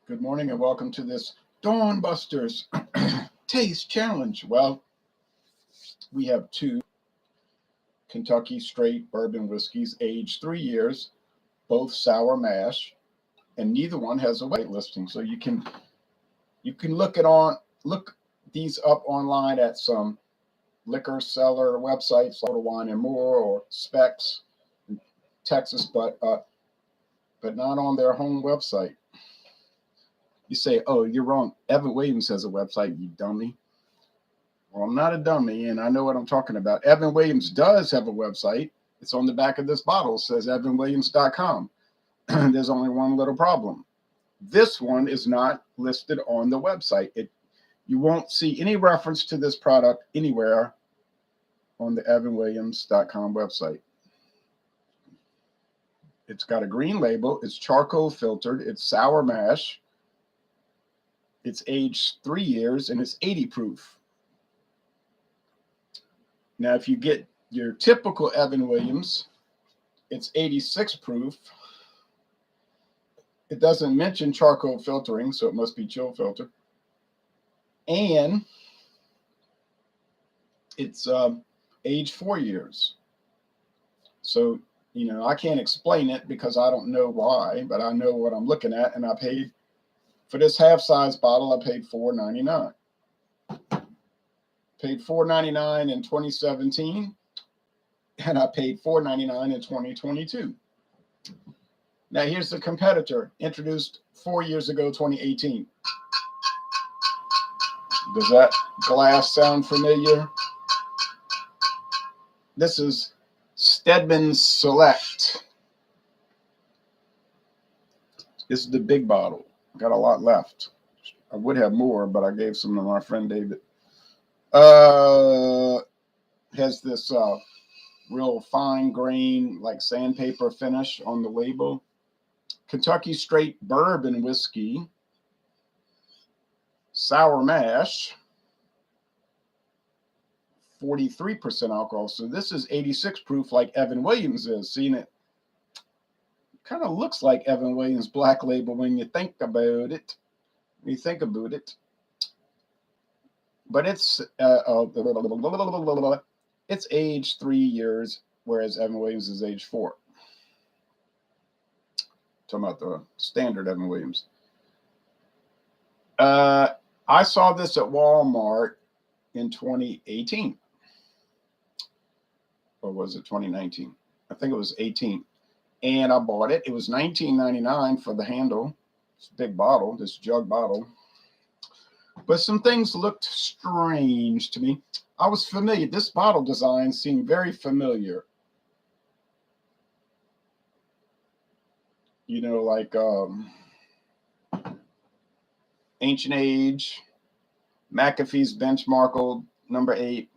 Good morning and welcome to this Dawn Busters Taste Challenge. Well, we have two Kentucky straight bourbon whiskeys, aged 3 years, both sour mash, and neither one has a white listing. So you can look these up online at some liquor seller websites, Total Wine and More or Specs in Texas, but not on their home website. You say, oh, you're wrong. Evan Williams has a website, you dummy. Well, I'm not a dummy, and I know what I'm talking about. Evan Williams does have a website. It's on the back of this bottle. It says evanwilliams.com. There's only one little problem. This one is not listed on the website. You won't see any reference to this product anywhere on the evanwilliams.com website. It's got a green label. It's charcoal filtered. It's sour mash. It's aged 3 years and it's 80 proof. Now, if you get your typical Evan Williams, it's 86 proof. It doesn't mention charcoal filtering, so it must be chill filter. And it's aged 4 years. So, I can't explain it because I don't know why, but I know what I'm looking at, and I paid for this half-size bottle. I paid $4.99. Paid $4.99 in 2017, and I paid $4.99 in 2022. Now here's the competitor, introduced 4 years ago, 2018. Does that glass sound familiar? This is Steadman Select. This is the big bottle. Got a lot left. I would have more, but I gave some to my friend David. Has this real fine grain, like sandpaper finish on the label. Kentucky straight bourbon whiskey, sour mash, 43% alcohol. So this is 86 proof, like Evan Williams is. Seeing it kind of looks like Evan Williams Black Label when you think about it. But it's aged 3 years, whereas Evan Williams is aged 4. Talking about the standard Evan Williams. I saw this at Walmart in 2018. Or was it 2019? I think it was 18. And I bought it. It was $19.99 for the handle. It's a big bottle, this jug bottle. But some things looked strange to me. I was familiar. This bottle design seemed very familiar. Like Ancient Age, McAfee's Benchmark number 8.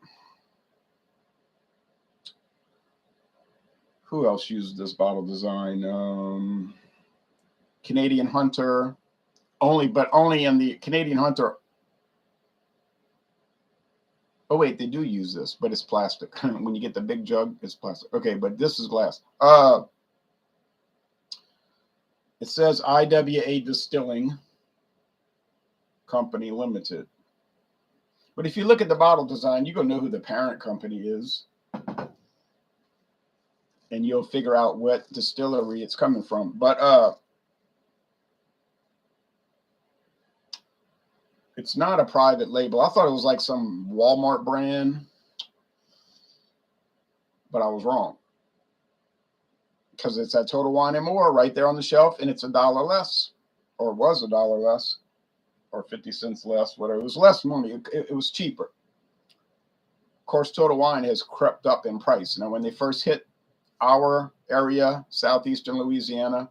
Who else used this bottle design? Canadian Hunter. Only in the Canadian Hunter. Oh, wait, they do use this, but it's plastic. When you get the big jug, it's plastic. Okay, but this is glass. It says I.W.A. Distilling Company Limited. But if you look at the bottle design, you're going to know who the parent company is. And you'll figure out what distillery it's coming from. But it's not a private label. I thought it was like some Walmart brand, but I was wrong. Because it's at Total Wine and More right there on the shelf, and it's $1 less, or was $1 less, or 50 cents less, whatever. It was less money. It was cheaper. Of course, Total Wine has crept up in price. Now, when they first hit our area, southeastern Louisiana,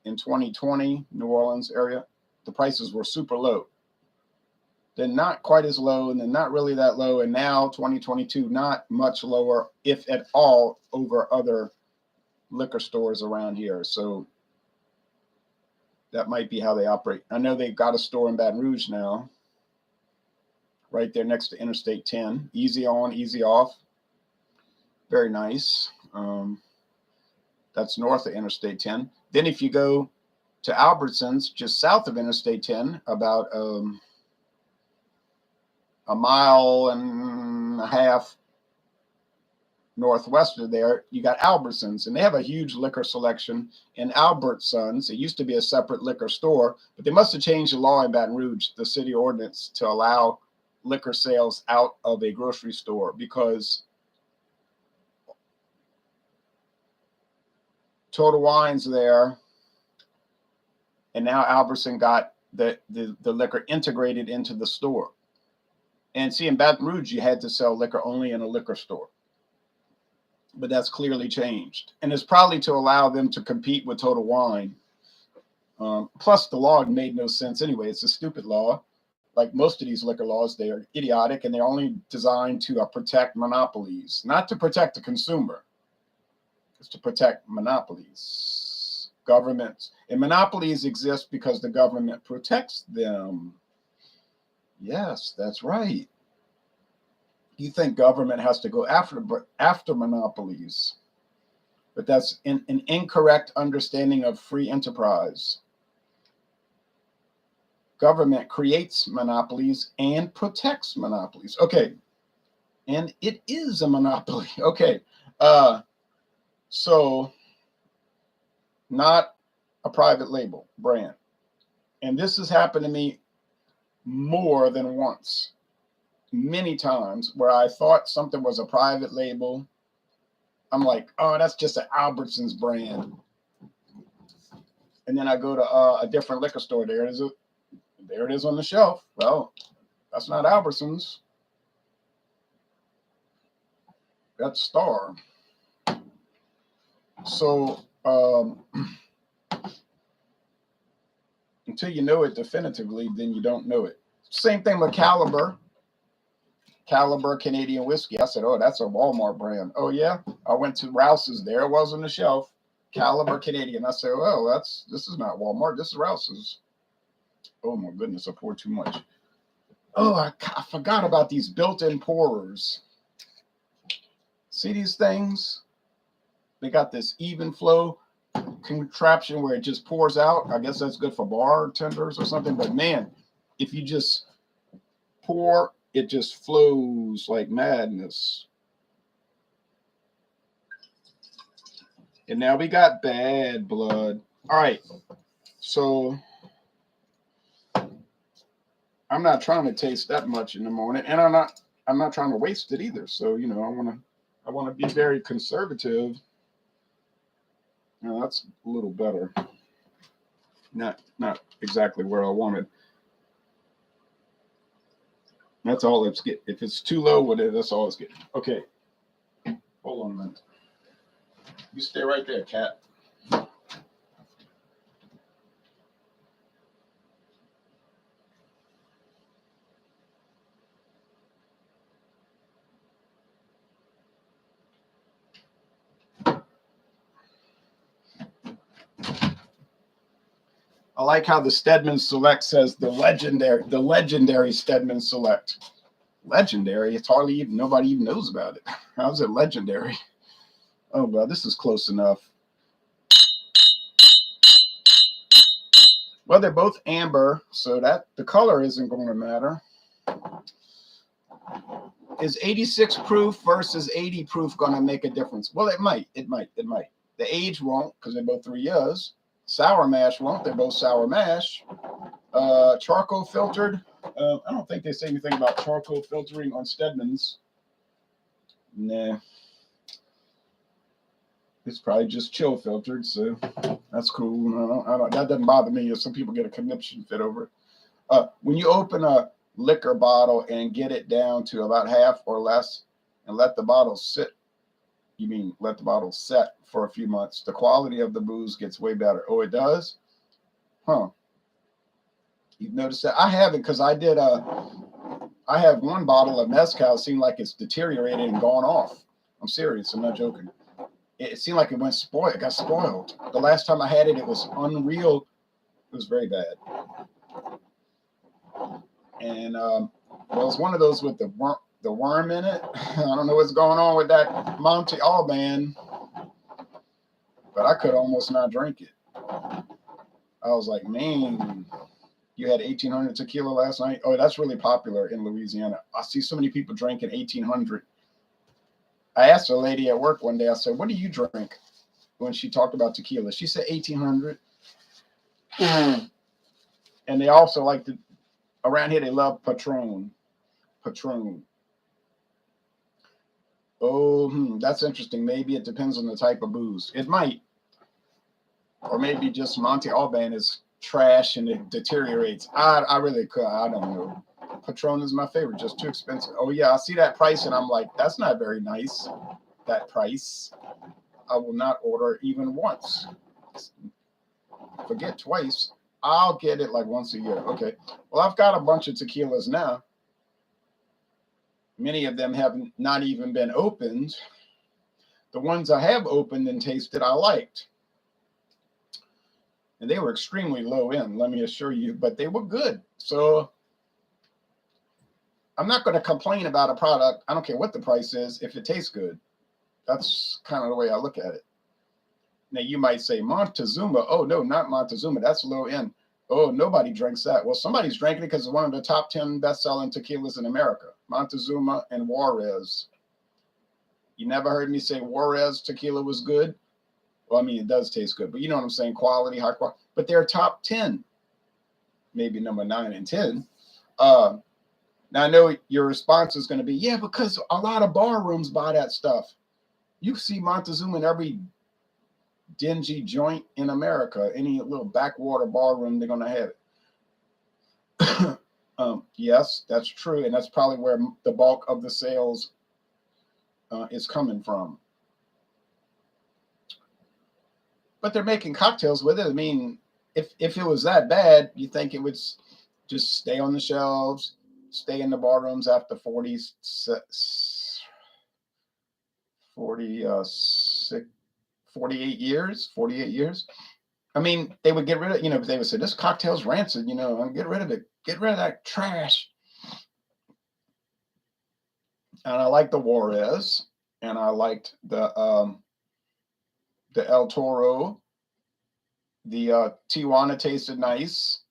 in 2020, New Orleans area, the prices were super low. Then not quite as low, and then not really that low, and now 2022, not much lower, if at all, over other liquor stores around here. So that might be how they operate. I know they've got a store in Baton Rouge now, right there next to Interstate 10. Easy on, easy off. Very nice. That's north of Interstate 10. Then if you go to Albertsons, just south of Interstate 10, about a mile and a half northwest of there, you got Albertsons, and they have a huge liquor selection in Albertsons. It used to be a separate liquor store, but they must have changed the law in Baton Rouge, the city ordinance, to allow liquor sales out of a grocery store, because Total Wine's there, and now Albertson got the liquor integrated into the store. And see, in Baton Rouge, you had to sell liquor only in a liquor store. But that's clearly changed. And it's probably to allow them to compete with Total Wine. Plus, the law made no sense anyway. It's a stupid law. Like most of these liquor laws, they are idiotic, and they're only designed to protect monopolies, not to protect the consumer. It's to protect monopolies, governments. And monopolies exist because the government protects them. Yes, that's right. You think government has to go after monopolies, but that's an incorrect understanding of free enterprise. Government creates monopolies and protects monopolies. Okay, and it is a monopoly. Okay, so not a private label brand, and this has happened to me more than once. Many times where I thought something was a private label. I'm like, oh, that's just an Albertsons brand. And then I go to a different liquor store. There it is on the shelf. Well, that's not Albertsons. That's Star. So until you know it definitively, then you don't know it. Same thing with Caliber Canadian whiskey. I said, oh, that's a Walmart brand. Oh, yeah? I went to Rouse's. There it was on the shelf. Caliber Canadian. I said, well, this is not Walmart. This is Rouse's. Oh, my goodness. I poured too much. Oh, I forgot about these built-in pourers. See these things? They got this even flow contraption where it just pours out. I guess that's good for bartenders or something. But, man, if you just pour, it just flows like madness. And now we got bad blood. All right. So I'm not trying to taste that much in the morning, and I'm not trying to waste it either. So, you know, I want to be very conservative. Now that's a little better. Not exactly where I wanted. That's all it's getting. If it's too low with it, that's all it's getting. Okay. Hold on a minute. You stay right there, cat. I like how the Steadman Select says the legendary Steadman Select. Legendary? It's hardly even, nobody even knows about it. How's it legendary? Oh, well, this is close enough. Well, they're both amber, so that the color isn't going to matter. Is 86 proof versus 80 proof going to make a difference? Well, it might. The age won't, because they're both 3 years. Sour mash won't. They're both sour mash. Charcoal filtered. I don't think they say anything about charcoal filtering on Steadman's. Nah. It's probably just chill filtered, so that's cool. That doesn't bother me. Some people get a conniption fit over it. When you open a liquor bottle and get it down to about half or less and let the bottle sit, you mean let the bottle set for a few months, the quality of the booze gets way better. Oh, it does? Huh. You've noticed that? I haven't, because I have one bottle of mezcal. It seemed like it's deteriorated and gone off. I'm serious. I'm not joking. It seemed like it got spoiled. The last time I had it, it was unreal. It was very bad. And well, it's one of those with the worm in it. I don't know what's going on with that Montreal man, but I could almost not drink it. I was like, man, you had 1800 tequila last night. Oh, that's really popular in Louisiana. I see so many people drinking 1800. I asked a lady at work one day, I said, what do you drink? When she talked about tequila, she said 1800. And they also like to, around here, they love Patron. Patron. Oh, that's interesting. Maybe it depends on the type of booze. It might. Or maybe just Monte Alban is trash and it deteriorates. I really could. I don't know. Patron is my favorite, just too expensive. Oh, yeah, I see that price and I'm like, that's not very nice, that price. I will not order even once. Forget twice. I'll get it like once a year. Okay. Well, I've got a bunch of tequilas now. Many of them have not even been opened. The ones I have opened and tasted, I liked. And they were extremely low end, let me assure you, but they were good. So I'm not going to complain about a product. I don't care what the price is if it tastes good. That's kind of the way I look at it. Now, you might say Montezuma. Oh, no, not Montezuma. That's low end. Oh, nobody drinks that. Well, somebody's drinking it because it's one of the top 10 best-selling tequilas in America. Montezuma and Juarez. You never heard me say Juarez tequila was good? Well, I mean, it does taste good, but you know what I'm saying? Quality, high quality. But they're top 10. Maybe number 9 and 10. Now, I know your response is going to be, yeah, because a lot of bar rooms buy that stuff. You see Montezuma in every dingy joint in America. Any little backwater bar room, they're going to have it. Yes, that's true. And that's probably where the bulk of the sales is coming from. But they're making cocktails with it. I mean, if it was that bad, you think it would just stay on the shelves, stay in the bar rooms after 48 years, 48 years. I mean, they would get rid of, they would say, this cocktail's rancid, and get rid of it. Get rid of that trash. And I liked the Juarez, and I liked the El Toro. The Tijuana tasted nice.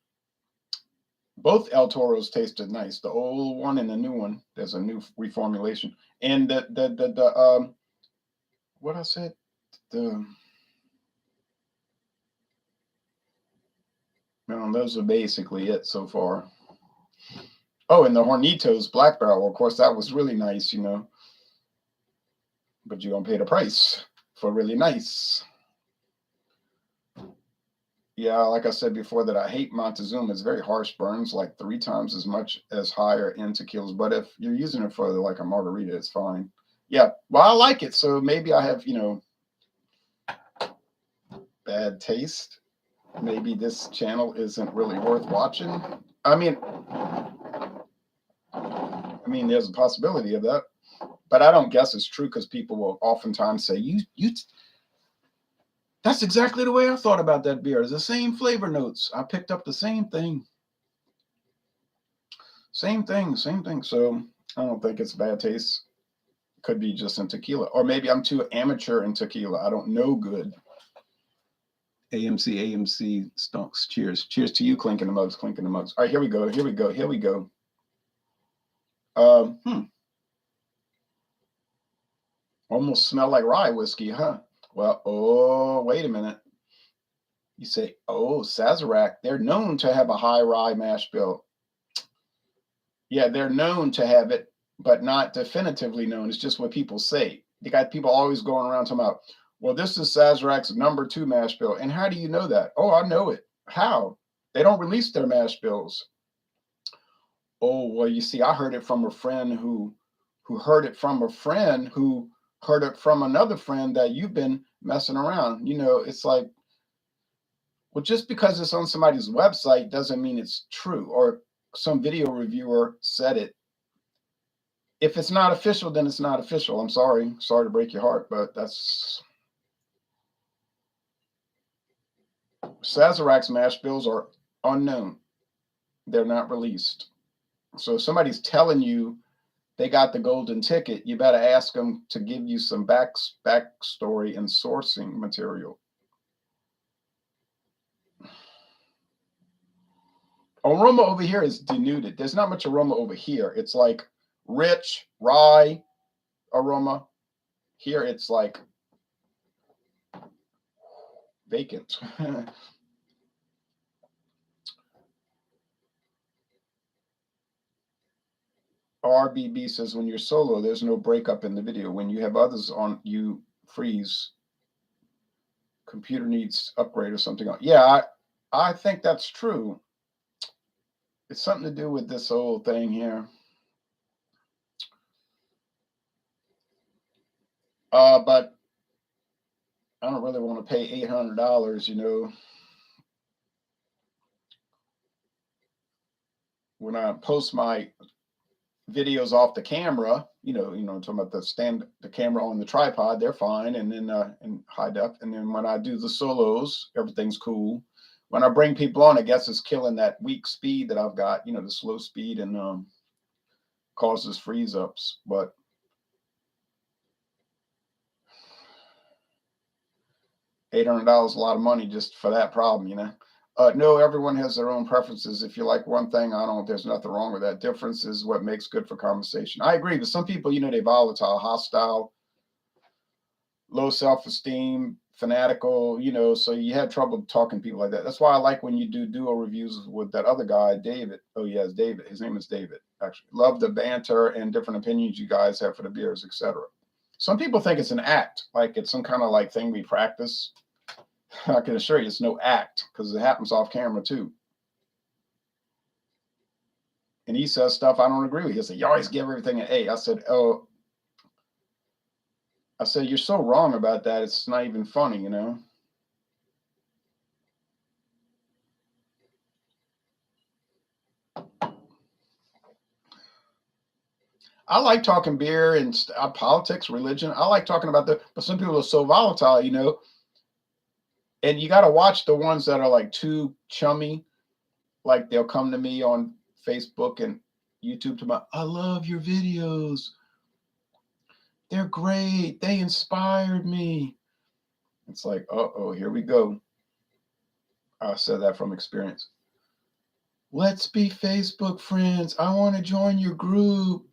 Both El Toros tasted nice. The old one and the new one. There's a new reformulation. And the what I said, those are basically it so far. Oh, and the Hornitos Black Barrel. Of course, that was really nice, But you're gonna pay the price for really nice. Yeah, like I said before, that I hate Montezuma. It's very harsh, burns like 3 times as much as higher end tequilas. But if you're using it for like a margarita, it's fine. Yeah, well, I like it. So maybe I have, bad taste. Maybe this channel isn't really worth watching. I mean, there's a possibility of that, but I don't guess it's true because people will oftentimes say, you. That's exactly the way I thought about that beer. It's the same flavor notes. I picked up the same thing. Same thing. So I don't think it's bad taste. Could be just in tequila. Or maybe I'm too amateur in tequila. I don't know good. AMC stonks. Cheers. Cheers to you, clinking the mugs. All right, here we go. Almost smell like rye whiskey, huh? Well, wait a minute. You say, Sazerac, they're known to have a high rye mash bill. Yeah, they're known to have it, but not definitively known. It's just what people say. You got people always going around talking about, well, this is Sazerac's number 2 mash bill. And how do you know that? Oh, I know it. How? They don't release their mash bills. Oh, well, you see, I heard it from a friend who heard it from a friend who heard it from another friend that you've been messing around. It's like, well, just because it's on somebody's website doesn't mean it's true, or some video reviewer said it. If it's not official, then it's not official. I'm sorry to break your heart, but that's Sazerac's mash bills are unknown. They're not released. So if somebody's telling you they got the golden ticket, you better ask them to give you some backstory and sourcing material. Aroma over here is denuded. There's not much aroma over here. It's like rich rye aroma. Here it's like vacant. RBB says when you're solo, there's no breakup in the video. When you have others on, you freeze. Computer needs upgrade or something. Yeah, I think that's true. It's something to do with this whole thing here. But I don't really want to pay $800, you know, when I post my videos off the camera, I'm talking about the camera on the tripod, they're fine, and then in high def. And then when I do the solos, everything's cool. When I bring people on, I guess it's killing that weak speed that I've got, the slow speed, and causes freeze ups. But $800 is a lot of money just for that problem. No, everyone has their own preferences. If you like one thing, there's nothing wrong with that. Difference is what makes good for conversation. I agree, but some people, they're volatile, hostile, low self-esteem, fanatical, so you have trouble talking to people like that. That's why I like when you do duo reviews with that other guy, David. Oh, yeah, it's David. His name is David, actually. Love the banter and different opinions you guys have for the beers, etc. Some people think it's an act, like it's some kind of like thing we practice. I can assure you it's no act, because it happens off camera too. And he says stuff I don't agree with. He said, you always give everything an A. I said, you're so wrong about that. It's not even funny, I like talking beer and politics, religion. I like talking about that, but some people are so volatile, and you got to watch the ones that are like too chummy. Like they'll come to me on Facebook and YouTube to I love your videos. They're great. They inspired me. It's like, uh-oh, here we go. I said that from experience. Let's be Facebook friends. I want to join your group.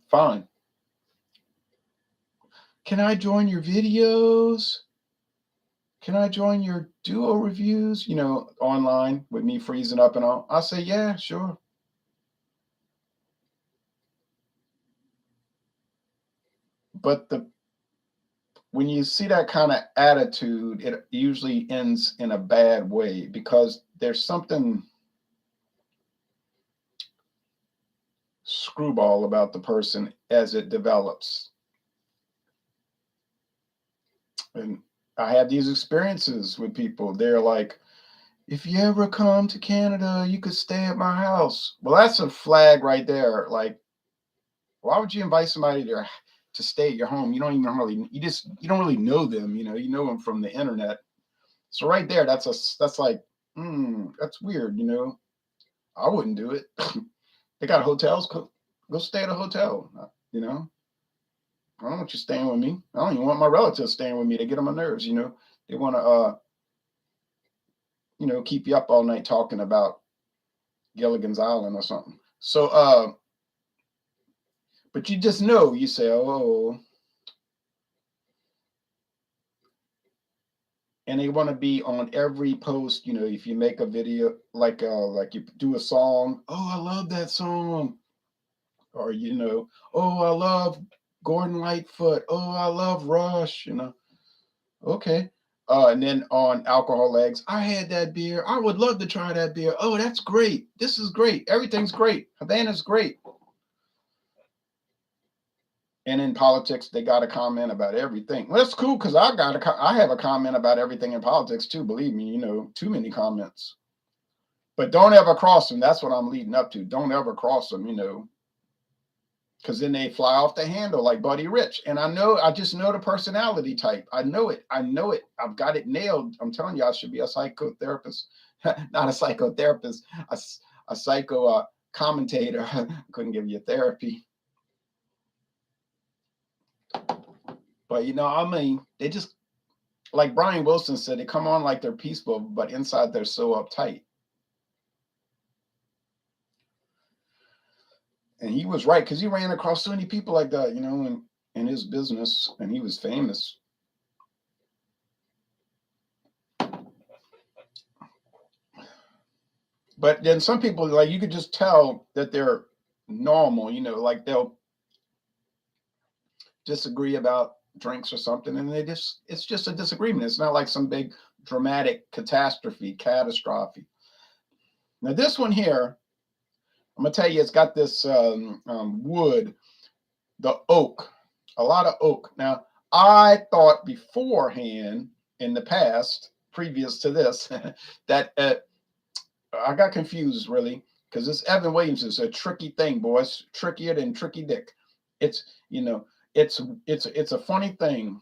Fine. Can I join your videos? Can I join your duo reviews, online with me freezing up and all? I'll say, yeah, sure. But when you see that kind of attitude, it usually ends in a bad way, because there's something screwball about the person as it develops. And I have these experiences with people. They're like, if you ever come to Canada, you could stay at my house. Well, that's a flag right there. Like, why would you invite somebody to stay at your home? You don't really know them. You know them from the internet. So right there, that's like, that's weird. I wouldn't do it. They got hotels. Go stay at a hotel. I don't want you staying with me. I don't even want my relatives staying with me. They get on my nerves. They want to, keep you up all night talking about Gilligan's Island or something. So, but you just know, you say, oh, and they want to be on every post. If you make a video, like you do a song, oh, I love that song. Or, oh, I love Gordon Lightfoot. Oh, I love Rush, Okay. And then on alcohol legs, I had that beer. I would love to try that beer. Oh, that's great. This is great. Everything's great. Havana's great. And in politics, they got a comment about everything. Well, that's cool, because I have a comment about everything in politics too. Believe me, too many comments. But don't ever cross them. That's what I'm leading up to. Don't ever cross them, because then they fly off the handle like Buddy Rich. And I just know the personality type. I know it. I've got it nailed. I'm telling you, I should be a psychotherapist, not a psychotherapist, a psycho commentator. Couldn't give you therapy. But, they just, like Brian Wilson said, they come on like they're peaceful, but inside they're so uptight. And he was right, because he ran across so many people like that, in his business, and he was famous. But then some people, like, you could just tell that they're normal, like they'll disagree about drinks or something, and it's just a disagreement. It's not like some big dramatic catastrophe. Now this one here, I'm gonna tell you, it's got this wood, the oak, a lot of oak. Now I thought beforehand, in the past, previous to this, that I got confused, really, because this Evan Williams is a tricky thing, boys. Trickier than Tricky Dick. It's it's a funny thing,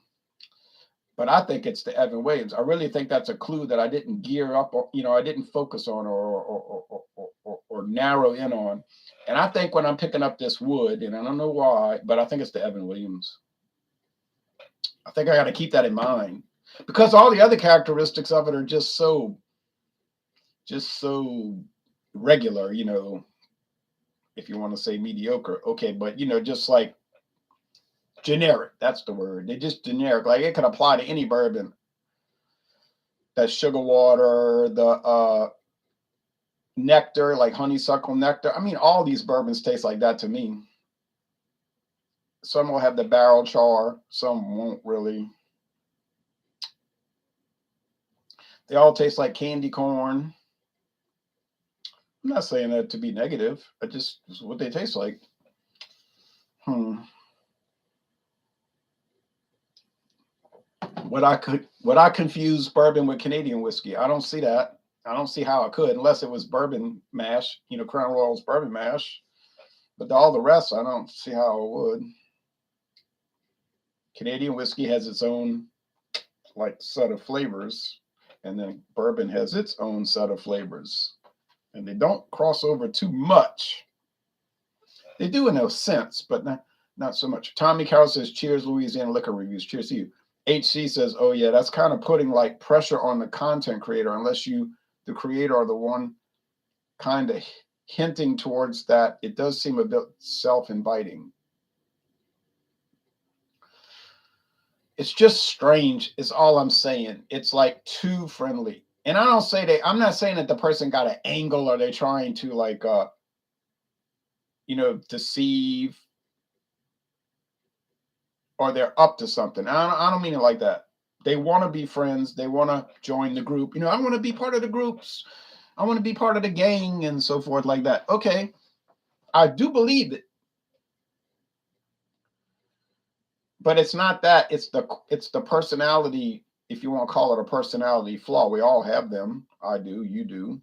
but I think it's the Evan Williams. I really think that's a clue that I didn't gear up, or I didn't focus on, or narrow in on. And I think when I'm picking up this wood, and I don't know why, but I think it's the Evan Williams. I think I got to keep that in mind, because all the other characteristics of it are just so regular, if you want to say mediocre. Okay, but just like generic, that's the word. They're just generic. Like, it could apply to any bourbon. That sugar water, the nectar, like honeysuckle nectar. I mean, all these bourbons taste like that to me. Some will have the barrel char, some won't really. They all taste like candy corn. I'm not saying that to be negative. This is what they taste like. Would I confuse bourbon with Canadian whiskey? I don't see that. I don't see how I could, unless it was bourbon mash, Crown Royal's bourbon mash. But all the rest, I don't see how I would. Canadian whiskey has its own set of flavors, and then bourbon has its own set of flavors, and they don't cross over too much. They do in a sense, but not so much. Tommy Carroll says, "Cheers, Louisiana Liquor Reviews." Cheers to you. HC says, "Oh yeah, that's kind of putting like pressure on the content creator, unless you, the creator, are the one kind of hinting towards that. It does seem a bit self-inviting." It's just strange. It's all I'm saying. It's like too friendly. And I'm not saying that the person got an angle, or they're trying to deceive, or they're up to something. I don't mean it like that. They want to be friends. They want to join the group. I want to be part of the groups. I want to be part of the gang and so forth like that. Okay. I do believe it. But it's not that. It's the personality, if you want to call it a personality flaw. We all have them. I do. You do.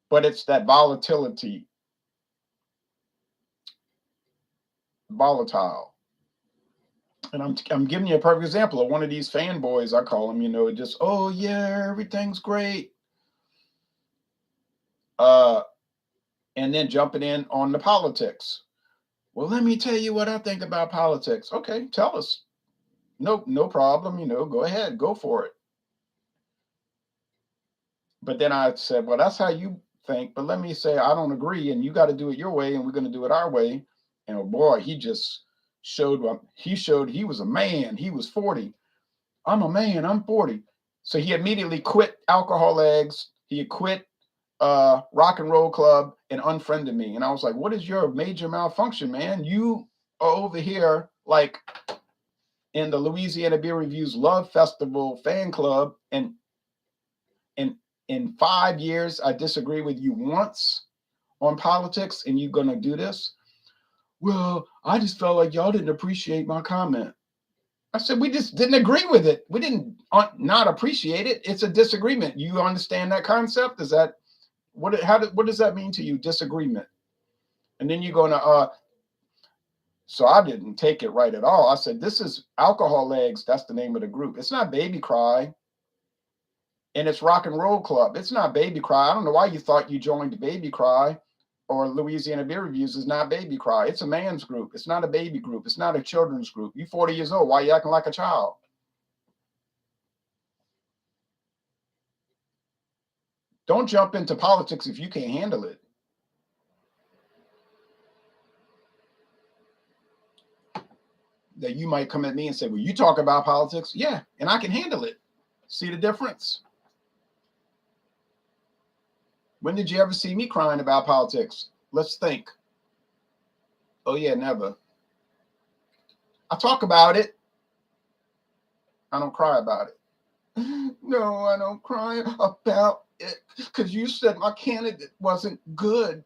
But it's that volatility. Volatile. And I'm giving you a perfect example of one of these fanboys, I call them, just, oh yeah, everything's great. And then jumping in on the politics. Well, let me tell you what I think about politics. Okay, tell us. No problem, go ahead, go for it. But then I said, well, that's how you think, but let me say I don't agree, and you got to do it your way, and we're going to do it our way. And oh boy, he just showed he was a man. He was 40. I'm a man, I'm 40. So he immediately quit Alcohol Eggs. He quit Rock and Roll Club and unfriended me. And I was like, what is your major malfunction, man? You are over here like in the Louisiana Beer Reviews Love Festival fan club, and in 5 years I disagree with you once on politics, and you're gonna do this? Well, I just felt like y'all didn't appreciate my comment. I said, we just didn't agree with it. We didn't not appreciate it. It's a disagreement. You understand that concept? Is that what does that mean to you? Disagreement. And then you're gonna so I didn't take it right at all. I said, this is Alcohol Eggs. That's the name of the group. It's not Baby Cry. And it's Rock and Roll Club. It's not Baby Cry. I don't know why you thought you joined Baby Cry, or Louisiana Beer Reviews is not Baby Cry. It's a man's group. It's not a baby group. It's not a children's group. You 40 years old. Why are you acting like a child? Don't jump into politics if you can't handle it. that you might come at me and say, well, you talk about politics. Yeah, and I can handle it. See the difference? When did you ever see me crying about politics? Let's think. Oh, yeah, never. I talk about it. I don't cry about it. No, I don't cry about it because you said my candidate wasn't good.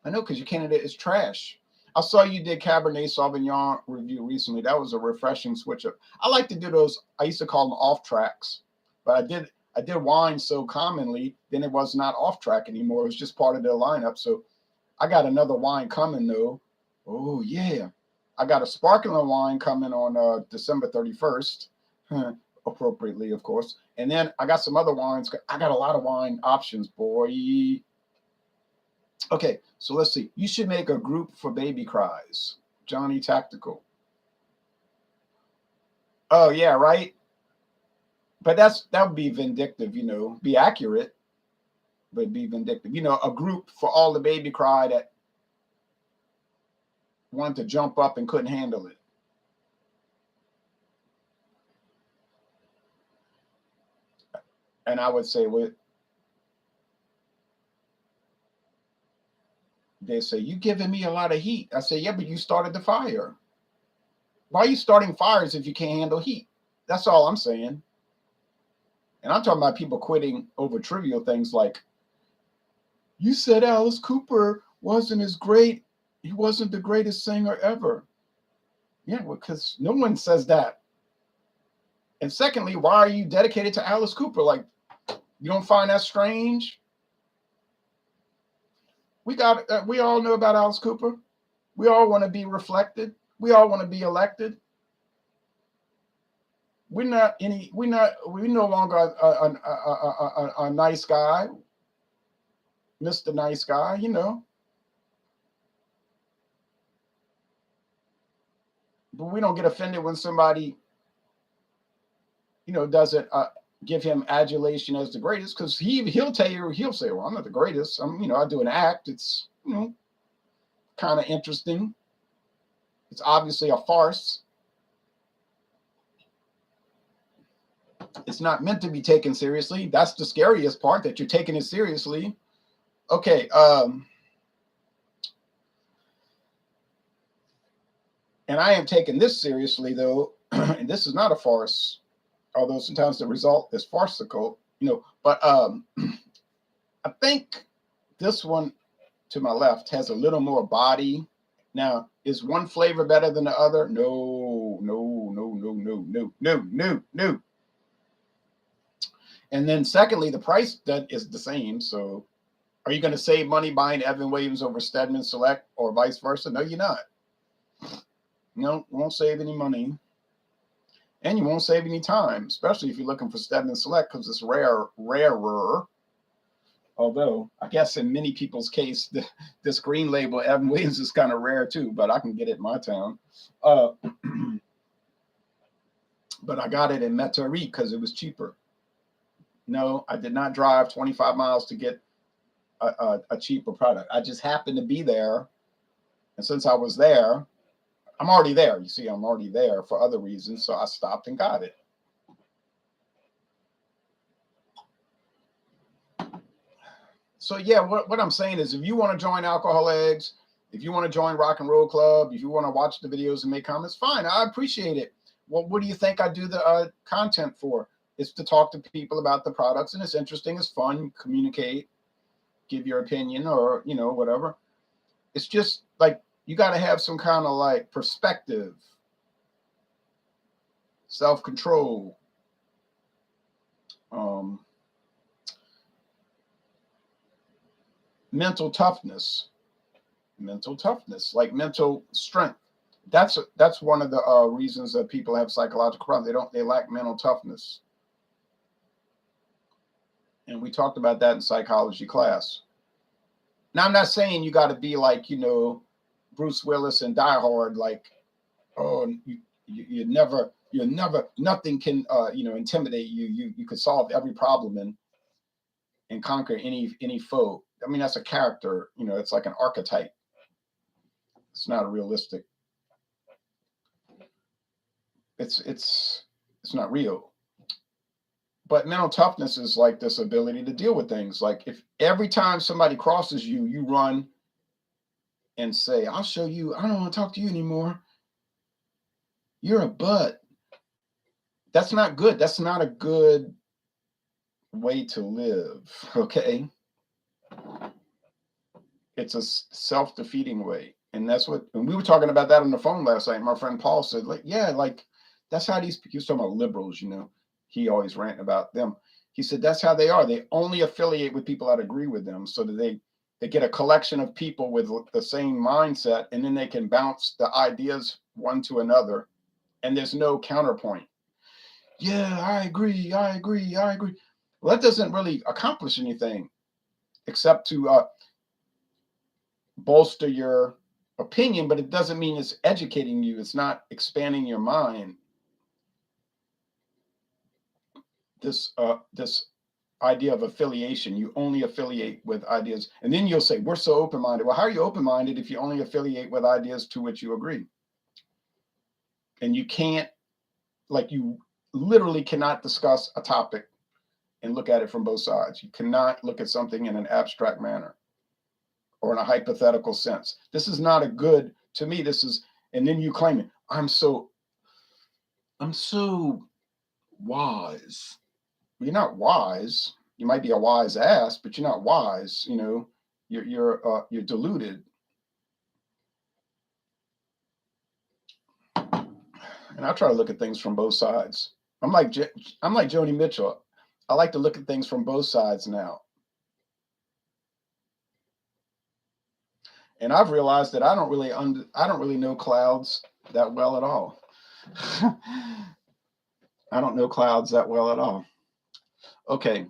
I know, because your candidate is trash. I saw you did Cabernet Sauvignon review recently. That was a refreshing switch up. I like to do those. I used to call them off tracks, but I did wine so commonly, then it was not off track anymore. It was just part of their lineup. So I got another wine coming though. Oh yeah, I got a sparkling wine coming on December 31st, appropriately of course. And then I got some other wines. I got a lot of wine options, boy. Okay, so let's see. You should make a group for baby cries. Johnny Tactical. Oh yeah, right. But that would be vindictive, you know. Be accurate, but be vindictive. You know, a group for all the baby cry that wanted to jump up and couldn't handle it. And I would say, well, they say, you giving me a lot of heat. I say, yeah, but you started the fire. Why are you starting fires if you can't handle heat? That's all I'm saying. And I'm talking about people quitting over trivial things like, you said Alice Cooper wasn't as great. He wasn't the greatest singer ever. Yeah, because no one says that. And secondly, why are you dedicated to Alice Cooper? Like, you don't find that strange? We all know about Alice Cooper. We all want to be reflected. We all want to be elected. We no longer a nice guy, Mr. Nice Guy, you know. But we don't get offended when somebody, you know, doesn't give him adulation as the greatest, because he'll tell you, he'll say, well, I'm not the greatest. I do an act. It's, kind of interesting. It's obviously a farce. It's not meant to be taken seriously. That's the scariest part, that you're taking it seriously. Okay. And I am taking this seriously, though, and this is not a farce, although sometimes the result is farcical, but I think this one to my left has a little more body. Now, is one flavor better than the other? No. And then secondly, the price that is the same. So are you going to save money buying Evan Williams over Steadman Select or vice versa? No, you're not. No, won't save any money. And you won't save any time, especially if you're looking for Steadman Select, because it's rarer. Although, I guess in many people's case, this green label, Evan Williams, is kind of rare too, but I can get it in my town. But I got it in Metairie because it was cheaper. No, I did not drive 25 miles to get a cheaper product. I just happened to be there. And since I was there, I'm already there. You see, I'm already there for other reasons. So I stopped and got it. So yeah, what I'm saying is, if you want to join Alcohol Eggs, if you want to join Rock and Roll Club, if you want to watch the videos and make comments, fine. I appreciate it. Well, what do you think I do the content for? It's to talk to people about the products, and it's interesting, it's fun, communicate, give your opinion, or whatever. It's just like you got to have some kind of like perspective, self-control, mental toughness, like mental strength. That's one of the reasons that people have psychological problems. They lack mental toughness. And we talked about that in psychology class. Now, I'm not saying you got to be like, Bruce Willis and Die Hard, like, oh, you never, nothing can, intimidate you. You could solve every problem and conquer any foe. I mean, that's a character, it's like an archetype. It's not realistic. it's not real. But mental toughness is like this ability to deal with things. Like if every time somebody crosses you, you run and say, I'll show you, I don't want to talk to you anymore. You're a butt. That's not good. That's not a good way to live. Okay. It's a self-defeating way. And that's what, and we were talking about that on the phone last night. My friend Paul said, like, yeah, like that's how these, he was talking about liberals, you know, he always ranting about them. He said, that's how they are. They only affiliate with people that agree with them so that they get a collection of people with the same mindset, and then they can bounce the ideas one to another. And there's no counterpoint. Yeah, I agree. I agree. I agree. Well, that doesn't really accomplish anything except to bolster your opinion, but it doesn't mean it's educating you. It's not expanding your mind. This idea of affiliation, you only affiliate with ideas, and then you'll say we're so open-minded. Well, how are you open-minded if you only affiliate with ideas to which you agree? And you can't, like, you literally cannot discuss a topic and look at it from both sides. You cannot look at something in an abstract manner or in a hypothetical sense. This is not a good, to me, this is, and then you claim it. I'm so wise. You're not wise. You might be a wise ass, but you're not wise. You know, you're deluded. And I try to look at things from both sides. I'm like Joni Mitchell. I like to look at things from both sides now. And I've realized that I don't really know clouds that well at all. I don't know clouds that well at all. Okay.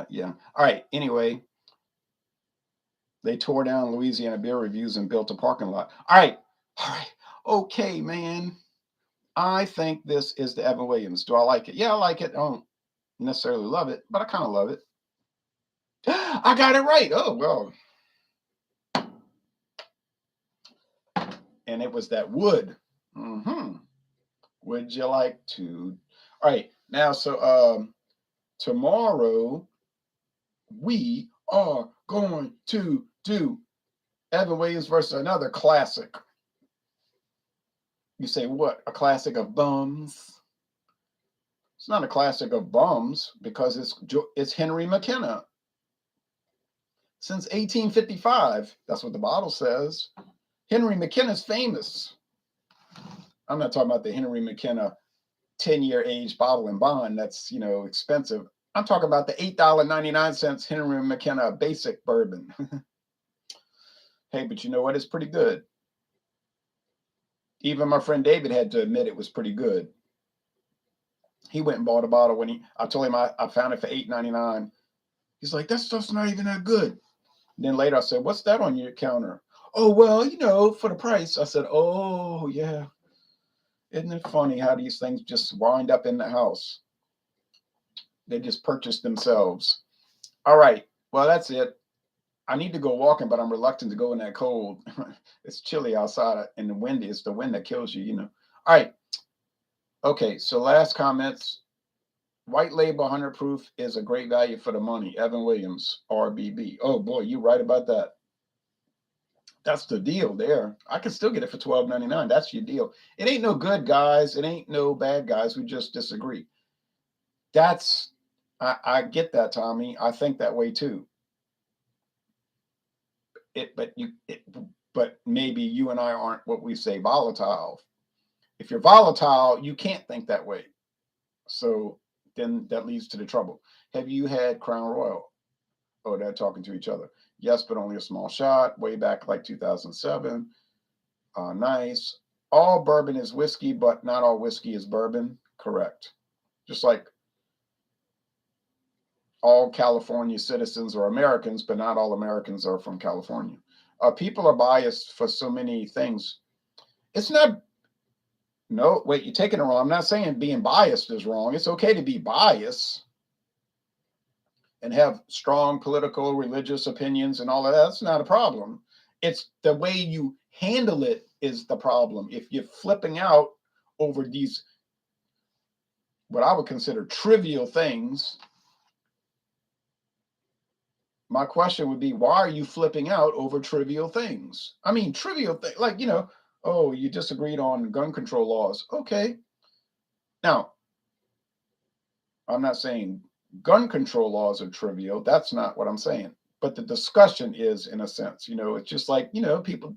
Yeah. All right. Anyway, they tore down Louisiana Beer Reviews and built a parking lot. All right. All right. Okay, man. I think this is the Evan Williams. Do I like it? Yeah, I like it. I don't necessarily love it, but I kind of love it. I got it right. Oh, well. And it was that wood. Mm-hmm. Would you like to? All right. Now, so tomorrow we are going to do Evan Williams versus another classic. You say, what? A classic of bums? It's not a classic of bums because it's Henry McKenna. Since 1855, that's what the bottle says. Henry McKenna's famous. I'm not talking about the Henry McKenna 10-year age bottle and bond. That's, expensive. I'm talking about the $8.99 Henry McKenna basic bourbon. Hey, but you know what? It's pretty good. Even my friend David had to admit it was pretty good. He went and bought a bottle when I told him I found it for $8.99. He's like, that stuff's not even that good. And then later I said, what's that on your counter? Oh, well, for the price. I said, oh, yeah. Isn't it funny how these things just wind up in the house? They just purchase themselves. All right. Well, that's it. I need to go walking, but I'm reluctant to go in that cold. It's chilly outside and windy. It's the wind that kills you, All right. Okay. So last comments. White label 100 proof is a great value for the money. Evan Williams, RBB. Oh, boy, you're right about that. That's the deal there. I can still get it for $12.99. That's your deal. It ain't no good guys. It ain't no bad guys. We just disagree. I get that, Tommy. I think that way too. But maybe you and I aren't what we say volatile. If you're volatile, you can't think that way. So then that leads to the trouble. Have you had Crown Royal? Oh, they're talking to each other. Yes, but only a small shot. Way back like 2007. Nice. All bourbon is whiskey, but not all whiskey is bourbon. Correct. Just like all California citizens are Americans, but not all Americans are from California. People are biased for so many things. It's not. No, wait, you're taking it wrong. I'm not saying being biased is wrong. It's okay to be biased and have strong political, religious opinions and all of that. That's not a problem. It's the way you handle it is the problem. If you're flipping out over these, what I would consider trivial things, my question would be, why are you flipping out over trivial things? I mean, trivial things, like, oh, you disagreed on gun control laws. Okay. Now, I'm not saying gun control laws are trivial. That's not what I'm saying. But the discussion is, in a sense, it's just like, people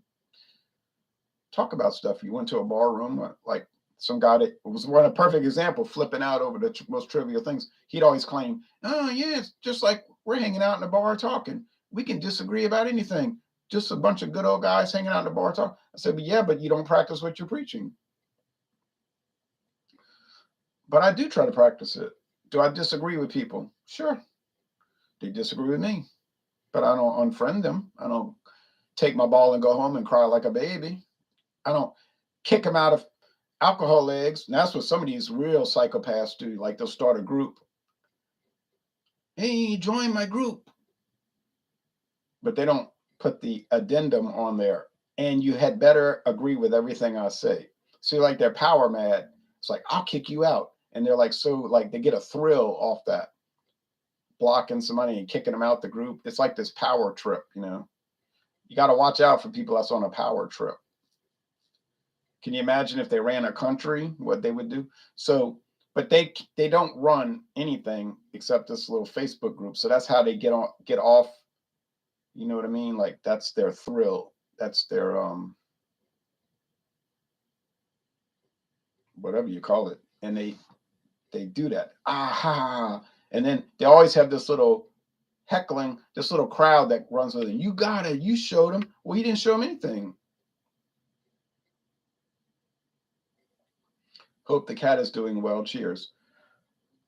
talk about stuff. You went to a bar room, like some guy that was one a perfect example, flipping out over the most trivial things. He'd always claim, oh, yeah, it's just like we're hanging out in a bar talking. We can disagree about anything. Just a bunch of good old guys hanging out in the bar talking. I said, but yeah, but you don't practice what you're preaching. But I do try to practice it. Do I disagree with people? Sure. They disagree with me, but I don't unfriend them. I don't take my ball and go home and cry like a baby. I don't kick them out of alcohol legs. And that's what some of these real psychopaths do. Like they'll start a group. Hey, join my group. But they don't put the addendum on there. And you had better agree with everything I say. See, like they're power mad. It's like, I'll kick you out. And they're like, so like they get a thrill off that. Blocking somebody and kicking them out the group. It's like this power trip, You got to watch out for people that's on a power trip. Can you imagine if they ran a country, what they would do? So, but they don't run anything except this little Facebook group. So that's how they get off. You know what I mean? Like that's their thrill. That's their whatever you call it. And they do that. Aha. And then they always have this little heckling, this little crowd that runs with it. You got it. You showed him. Well, you didn't show him anything. Hope the cat is doing well. Cheers.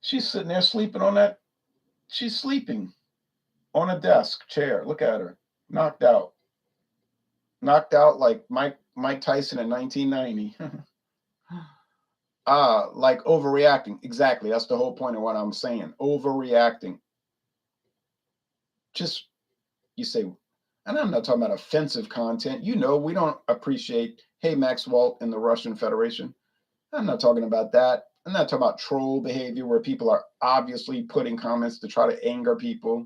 She's sitting there sleeping on that. She's sleeping on a desk chair. Look at her. Knocked out. Knocked out like Mike Tyson in 1990. Like overreacting. Exactly. That's the whole point of what I'm saying. Overreacting. Just, you say, and I'm not talking about offensive content. We don't appreciate, hey, Max Walt and the Russian Federation. I'm not talking about that. I'm not talking about troll behavior where people are obviously putting comments to try to anger people.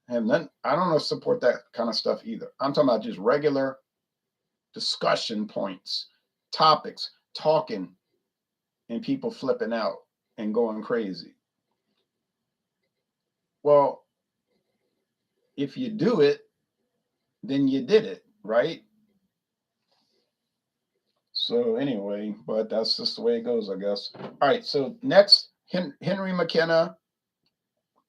And then I don't support that kind of stuff either. I'm talking about just regular discussion points, topics, talking, and people flipping out and going crazy. Well, if you do it, then you did it, right? So anyway, but that's just the way it goes, I guess. All right, so next, Henry McKenna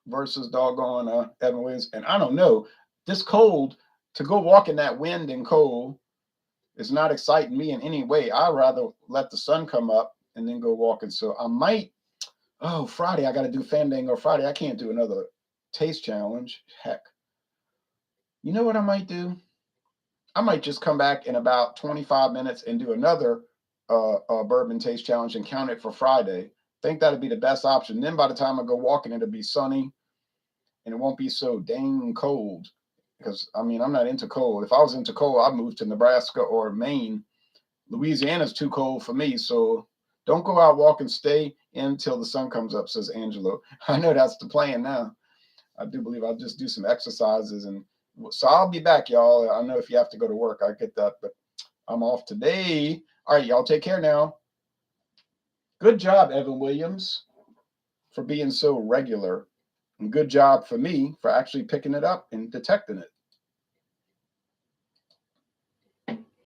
versus doggone Evan Williams. And I don't know, this cold, to go walk in that wind and cold is not exciting me in any way. I'd rather let the sun come up and then go walking. So I might, Friday, I got to do Fandango Friday. I can't do another taste challenge. Heck. You know what I might do? I might just come back in about 25 minutes and do another bourbon taste challenge and count it for Friday. Think that'd be the best option. Then by the time I go walking, it'll be sunny and it won't be so dang cold. Because, I mean, I'm not into cold. If I was into cold, I'd move to Nebraska or Maine. Louisiana's too cold for me. So don't go out walking. Stay in until the sun comes up, says Angelo. I know that's the plan now. I do believe I'll just do some exercises. And so I'll be back, y'all. I know if you have to go to work, I get that. But I'm off today. All right, y'all take care now. Good job, Evan Williams, for being so regular. And good job for me for actually picking it up and detecting it.